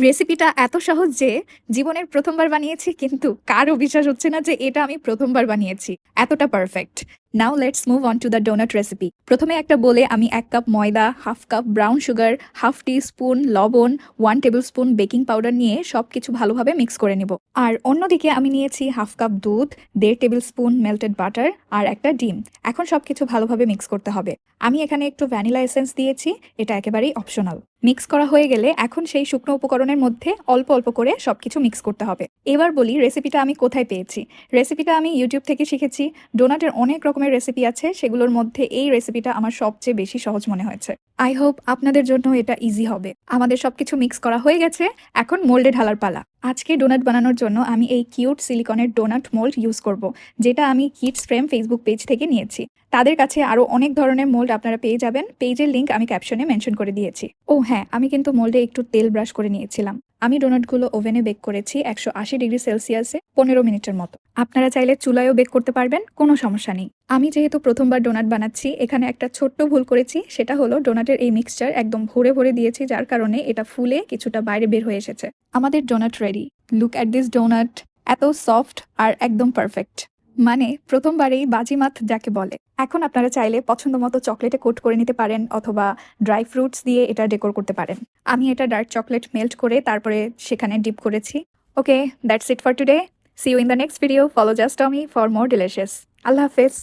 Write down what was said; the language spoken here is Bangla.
রেসিপিটা এত সহজ যে জীবনের প্রথমবার বানিয়েছি, কিন্তু কারও বিশ্বাস হচ্ছে না যে এটা আমি প্রথমবার বানিয়েছি। এতটা perfect. Now let's move on to the donut recipe. প্রথমে একটা বলে আমি 1 কাপ ময়দা, half cup brown sugar, half teaspoon লবণ, 1 টেবিল স্পুন বেকিং পাউডার নিয়ে সবকিছু ভালোভাবে মিক্স করে নেব। আর অন্যদিকে আমি নিয়েছি হাফ কাপ দুধ, 1.5 টেবিল স্পুন মেল্টেড বাটার আর একটা ডিম। এখন সবকিছু ভালোভাবে মিক্স করতে হবে। আমি এখানে একটু ভ্যানিলা এসেন্স দিয়েছি, এটা একেবারেই অপশনাল। মিক্স করা হয়ে গেলে এখন সেই শুকনো উপকরণের মধ্যে অল্প অল্প করে সবকিছু মিক্স করতে হবে। এবার বলি রেসিপিটা আমি কোথায় পেয়েছি। রেসিপিটা আমি ইউটিউব থেকে শিখেছি। ডোনাটের অনেক রকমের রেসিপি আছে, সেগুলোর মধ্যে এই রেসিপিটা আমার সবচেয়ে বেশি সহজ মনে হয়েছে। আই হোপ আপনাদের জন্য এটা ইজি হবে। আমাদের সবকিছু মিক্স করা হয়ে গেছে, এখন মোল্ডে ঢালার পালা। আজকে ডোনাট বানানোর জন্য আমি এই কিউট সিলিকনের ডোনাট মোল্ড ইউজ করব, যেটা আমি কিডস ফ্রেম ফেসবুক পেজ থেকে নিয়েছি। তাদের কাছে আরও অনেক ধরনের মোল্ড আপনারা পেয়ে যাবেন, পেজের লিঙ্ক আমি ক্যাপশনে মেনশন করে দিয়েছি। ও হ্যাঁ, আমি কিন্তু মোল্ডে একটু তেল ব্রাশ করে নিয়েছিলাম। আমি ডোনাটগুলো ওভেনে বেক করেছি 180 ডিগ্রি সেলসিয়াসে 15 মিনিটের মতো। আপনারা চাইলে চুলায়ও বেক করতে পারবেন, কোনো সমস্যা নেই। আমি যেহেতু প্রথমবার ডোনাট বানাচ্ছি, এখানে একটা ছোট্ট ভুল করেছি। সেটা হলো ডোনাটের এই মিক্সচার একদম ভরে ভরে দিয়েছি, যার কারণে এটা ফুলে কিছুটা বাইরে বের হয়ে এসেছে। আমাদের donut ready. Look at this donut. এত সফট আর একদম পারফেক্ট। মানে প্রথমবারেই বাজিমাত যাকে বলে। এখন আপনারা চাইলে পছন্দ মতো চকলেটে কোট করে নিতে পারেন, অথবা ড্রাই ফ্রুটস দিয়ে এটা ডেকোর করতে পারেন। আমি এটা ডার্ক চকলেট মেল্ট করে তারপরে সেখানে ডিপ করেছি। Okay, that's it for today. See you in the next video. Follow just Tommy for more delicious. আল্লাহ হাফেজ।